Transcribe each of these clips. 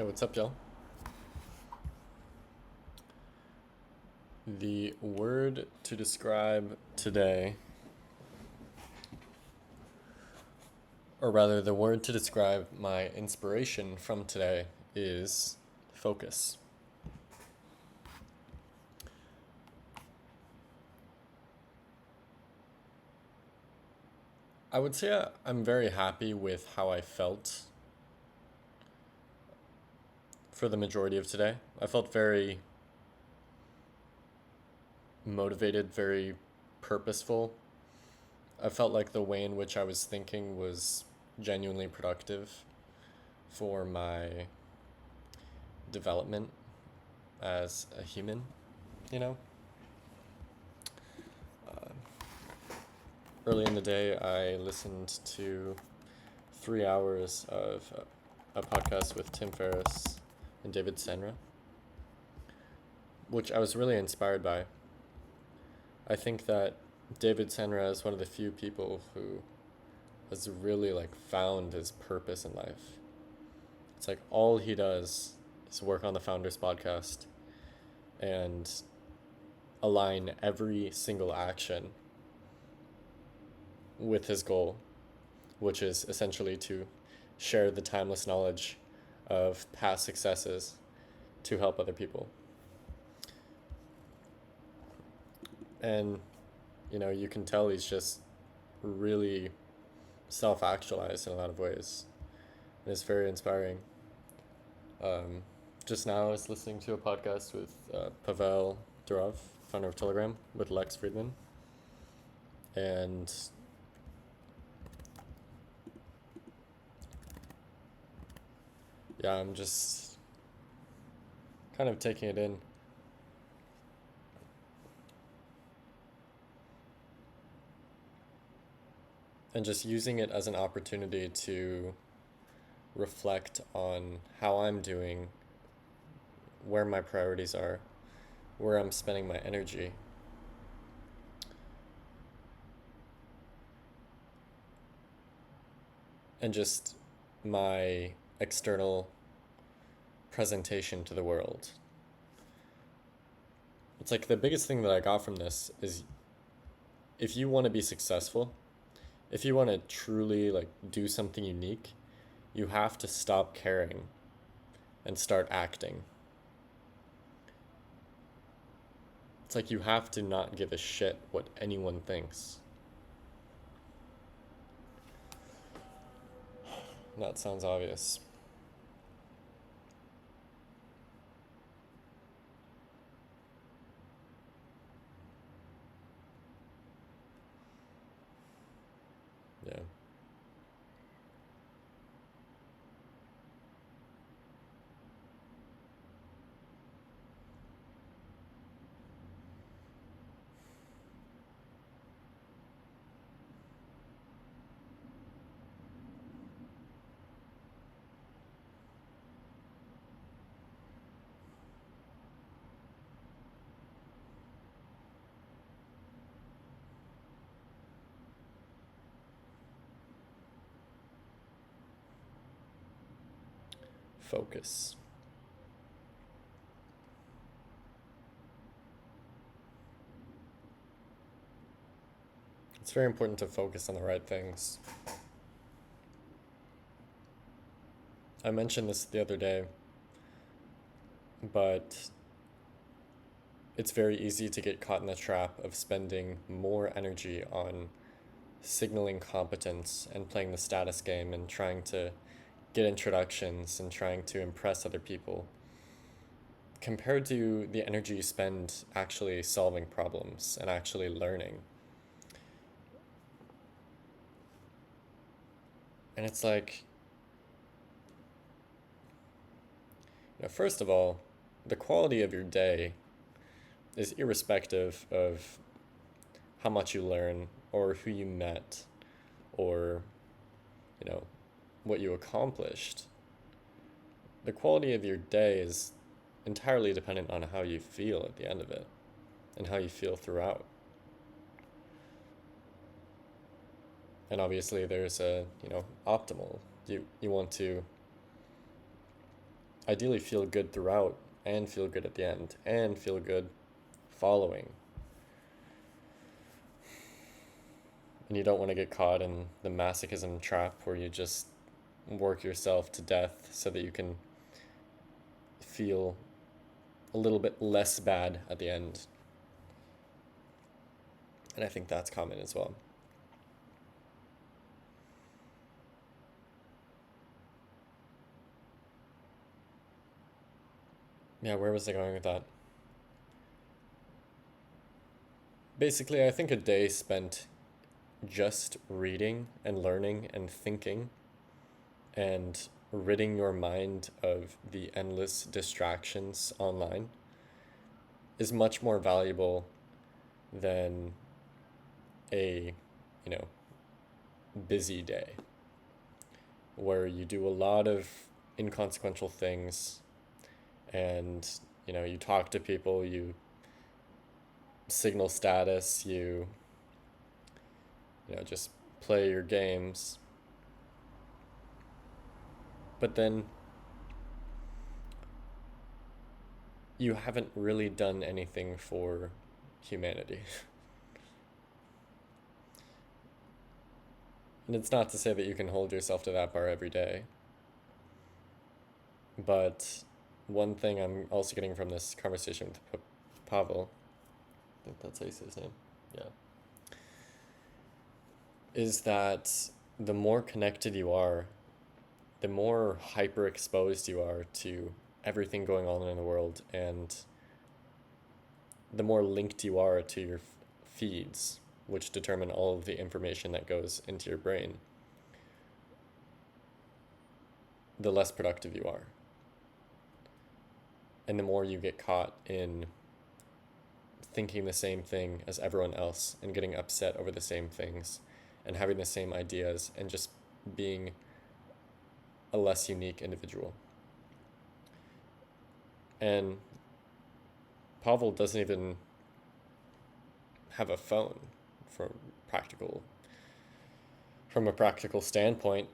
Hey, what's up, y'all? The word to describe today, or rather, the word to describe my inspiration from today is focus. I would say I'm very happy with how I felt for the majority of today. I felt very motivated, very purposeful. I felt like the way in which I was thinking was genuinely productive for my development as a human, you know? Early in the day, I listened to 3 hours of a podcast with Tim Ferriss and David Senra, which I was really inspired by. I think that David Senra is one of the few people who has really found his purpose in life. It's like all he does is work on the Founders podcast and align every single action with his goal, which is essentially to share the timeless knowledge of past successes to help other people. And, you can tell he's just really self actualized in a lot of ways. And it's very inspiring. Just now, I was listening to a podcast with Pavel Durov, founder of Telegram, with Lex Friedman. And yeah, I'm just kind of taking it in. And just using it as an opportunity to reflect on how I'm doing, where my priorities are, where I'm spending my energy. And just my external presentation to the world. It's like the biggest thing that I got from this is if you want to be successful, if you want to truly do something unique, you have to stop caring and start acting. It's like you have to not give a shit what anyone thinks. That sounds obvious. Yeah. Focus. It's very important to focus on the right things. I mentioned this the other day, but it's very easy to get caught in the trap of spending more energy on signaling competence and playing the status game and trying to get introductions and trying to impress other people compared to the energy you spend actually solving problems and actually learning. And it's like, first of all, the quality of your day is irrespective of how much you learn or who you met or, you know, what you accomplished. The quality of your day is entirely dependent on how you feel at the end of it and how you feel throughout. And obviously there's a, optimal. You want to ideally feel good throughout and feel good at the end and feel good following. And you don't want to get caught in the masochism trap where you just work yourself to death so that you can feel a little bit less bad at the end. And I think that's common as well. Yeah, where was I going with that? Basically, I think a day spent just reading and learning and thinking and ridding your mind of the endless distractions online is much more valuable than a, you know, busy day where you do a lot of inconsequential things and, you talk to people, you signal status, you just play your games. But then you haven't really done anything for humanity. And it's not to say that you can hold yourself to that bar every day. But one thing I'm also getting from this conversation with Pavel, I think that's how you say his name, yeah, is that the more connected you are, the more hyper exposed you are to everything going on in the world, and the more linked you are to your feeds, which determine all of the information that goes into your brain, the less productive you are. And the more you get caught in thinking the same thing as everyone else and getting upset over the same things and having the same ideas and just being a less unique individual. And Pavel doesn't even have a phone from a practical standpoint,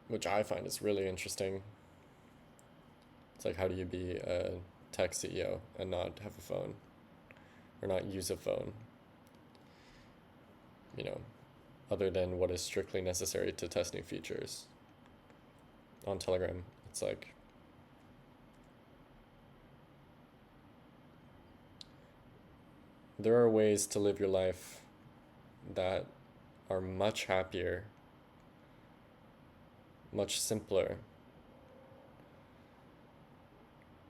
which I find is really interesting. It's like, how do you be a tech CEO and not have a phone or not use a phone? Other than what is strictly necessary to test new features on Telegram. It's like, there are ways to live your life that are much happier, much simpler,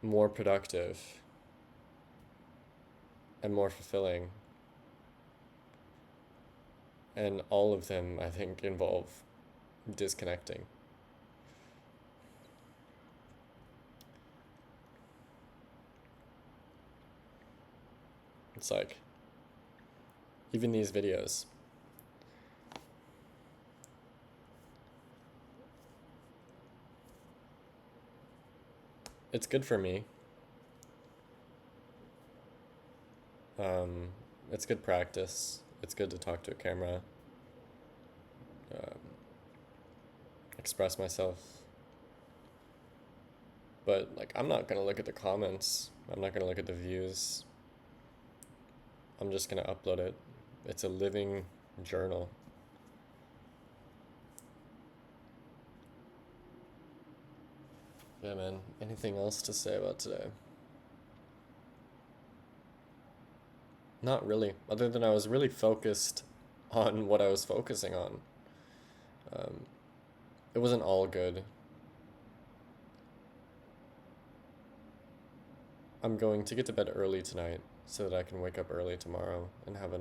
more productive, and more fulfilling. And all of them, I think, involve disconnecting. It's like, even these videos. It's good for me. It's good practice. It's good to talk to a camera, express myself. But I'm not gonna look at the comments. I'm not gonna look at the views. I'm just gonna upload it. It's a living journal. Yeah, man. Anything else to say about today? Not really, other than I was really focused on what I was focusing on. It wasn't all good. I'm going to get to bed early tonight so that I can wake up early tomorrow and have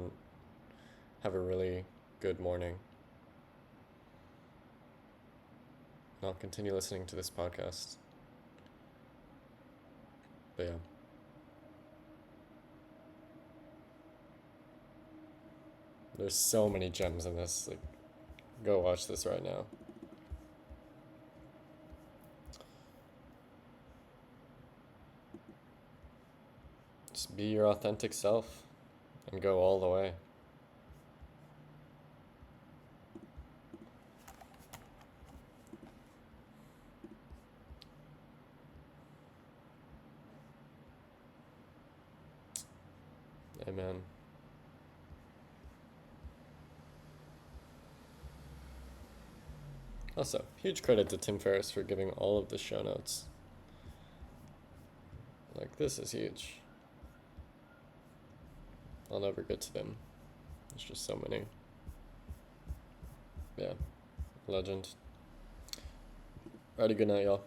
a really good morning. And I'll continue listening to this podcast. But yeah. There's so many gems in this. Go watch this right now. Just be your authentic self and go all the way. Amen. Also, huge credit to Tim Ferriss for giving all of the show notes. Like, this is huge. I'll never get to them. There's just so many. Yeah. Legend. Alrighty, good night, y'all.